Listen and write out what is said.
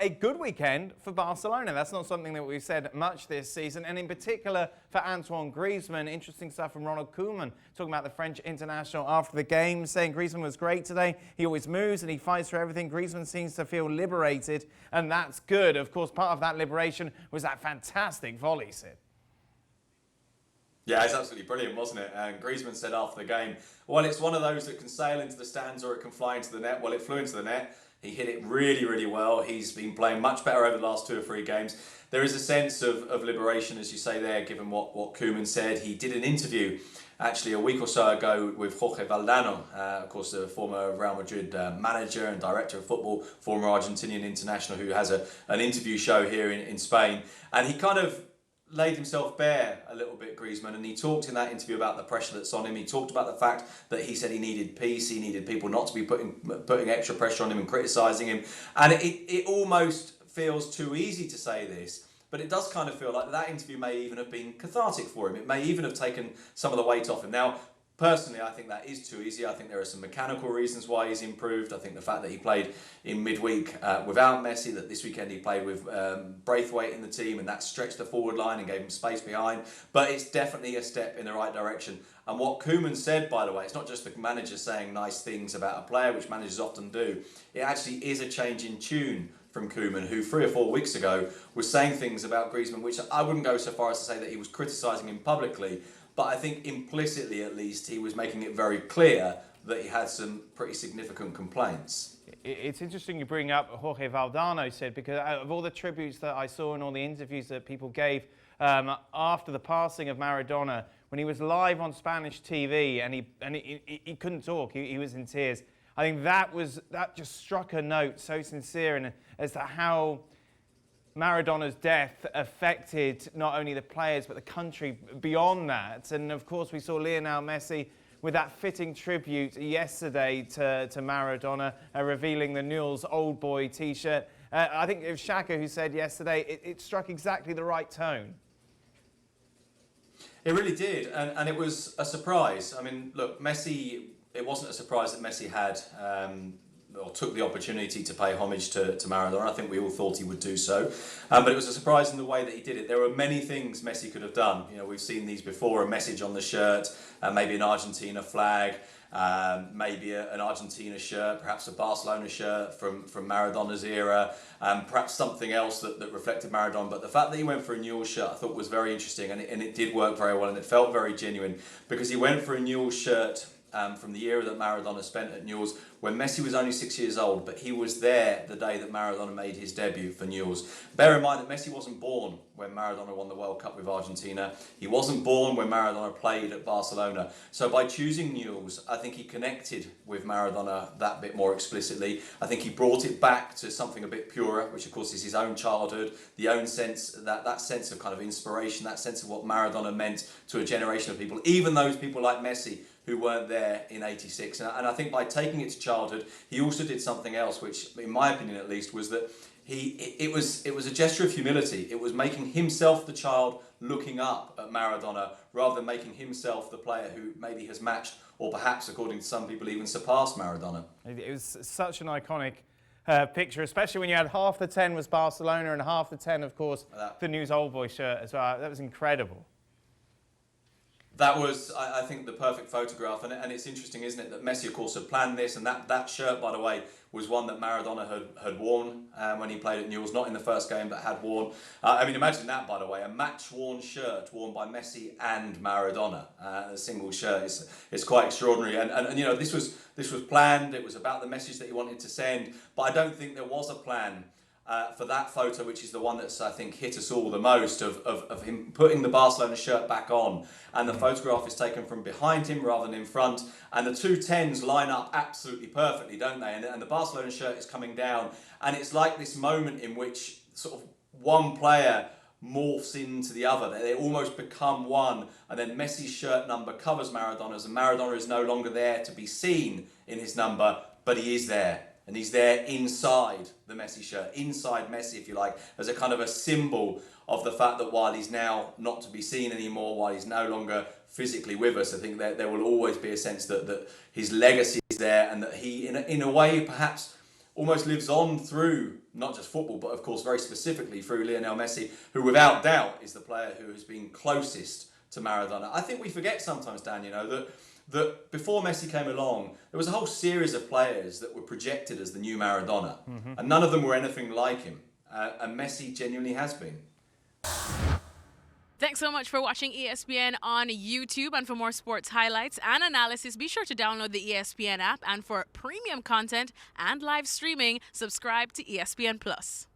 a good weekend for Barcelona. That's not something that we've said much this season, and in particular for Antoine Griezmann. Interesting stuff from Ronald Koeman, talking about the French international after the game, saying Griezmann was great today. He always moves and he fights for everything. Griezmann seems to feel liberated, and that's good. Of course, part of that liberation was that fantastic volley, Sid. Yeah, it's absolutely brilliant, wasn't it? And Griezmann said after the game, well, it's one of those that can sail into the stands or it can fly into the net. Well, it flew into the net. He hit it really, really well. He's been playing much better over the last 2 or 3 games. There is a sense of liberation, as you say there, given what Koeman said. He did an interview actually a week or so ago with Jorge Valdano, of course, the former Real Madrid manager and director of football, former Argentinian international who has an interview show here in Spain. And he kind of laid himself bare a little bit, Griezmann, and he talked in that interview about the pressure that's on him. He talked about the fact that he said he needed peace, he needed people not to be putting extra pressure on him and criticising him. And it almost feels too easy to say this, but it does kind of feel like that interview may even have been cathartic for him. It may even have taken some of the weight off him. Now, personally, I think that is too easy. I think there are some mechanical reasons why he's improved. I think the fact that he played in midweek without Messi, that this weekend he played with Braithwaite in the team, and that stretched the forward line and gave him space behind. But it's definitely a step in the right direction. And what Koeman said, by the way, it's not just the manager saying nice things about a player, which managers often do. It actually is a change in tune from Koeman, who 3 or 4 weeks ago was saying things about Griezmann, which I wouldn't go so far as to say that he was criticising him publicly, but I think implicitly, at least, he was making it very clear that he had some pretty significant complaints. It's interesting you bring up Jorge Valdano, said, because of all the tributes that I saw and all the interviews that people gave after the passing of Maradona, when he was live on Spanish TV and he couldn't talk, he was in tears. I think that just struck a note so sincere and as to how Maradona's death affected not only the players but the country beyond that. And of course we saw Lionel Messi with that fitting tribute yesterday to Maradona, revealing the Newell's Old Boy t-shirt. I think it was Xhaka who said yesterday it struck exactly the right tone. It really did, and it was a surprise. I mean, look, Messi, it wasn't a surprise that Messi had or took the opportunity to pay homage to Maradona. I think we all thought he would do so. But it was a surprise in the way that he did it. There were many things Messi could have done. You know, we've seen these before, a message on the shirt, maybe an Argentina flag, maybe an Argentina shirt, perhaps a Barcelona shirt from Maradona's era, perhaps something else that reflected Maradona. But the fact that he went for a Newell's shirt I thought was very interesting, and it did work very well, and it felt very genuine, because he went for a Newell's shirt from the era that Maradona spent at Newell's when Messi was only 6 years old, but he was there the day that Maradona made his debut for Newell's. Bear in mind that Messi wasn't born when Maradona won the World Cup with Argentina. He wasn't born when Maradona played at Barcelona. So by choosing Newell's, I think he connected with Maradona that bit more explicitly. I think he brought it back to something a bit purer, which of course is his own childhood, the own sense, that sense of kind of inspiration, that sense of what Maradona meant to a generation of people, even those people like Messi who weren't there in '86. And I think by taking it to childhood, he also did something else, which, in my opinion at least, was that it was a gesture of humility. It was making himself the child looking up at Maradona, rather than making himself the player who maybe has matched, or perhaps, according to some people, even surpassed Maradona. It was such an iconic picture, especially when you had half the 10 was Barcelona and half the 10, of course, the Newell's Old Boy shirt as well. That was incredible. That was, I think, the perfect photograph, and it's interesting, isn't it, that Messi, of course, had planned this, and that shirt, by the way, was one that Maradona had worn when he played at Newell's, not in the first game, but had worn. I mean, imagine that, by the way, a match-worn shirt worn by Messi and Maradona, a single shirt. It's quite extraordinary, and you know, this was planned. It was about the message that he wanted to send, but I don't think there was a plan for that photo, which is the one that's, I think, hit us all the most, of him putting the Barcelona shirt back on. And the photograph is taken from behind him rather than in front. And the two 10s line up absolutely perfectly, don't they? And the Barcelona shirt is coming down. And it's like this moment in which sort of one player morphs into the other. They almost become one. And then Messi's shirt number covers Maradona's. And Maradona is no longer there to be seen in his number, but he is there. And he's there inside the Messi shirt, inside Messi, if you like, as a kind of a symbol of the fact that while he's now not to be seen anymore, while he's no longer physically with us, I think that there will always be a sense that his legacy is there, and that he, in a way, perhaps almost lives on through not just football, but of course very specifically through Lionel Messi, who without doubt is the player who has been closest to Maradona. I think we forget sometimes, Dan, that before Messi came along, there was a whole series of players that were projected as the new Maradona, and none of them were anything like him. And Messi genuinely has been. Thanks so much for watching ESPN on YouTube. And for more sports highlights and analysis, be sure to download the ESPN app. And for premium content and live streaming, subscribe to ESPN Plus.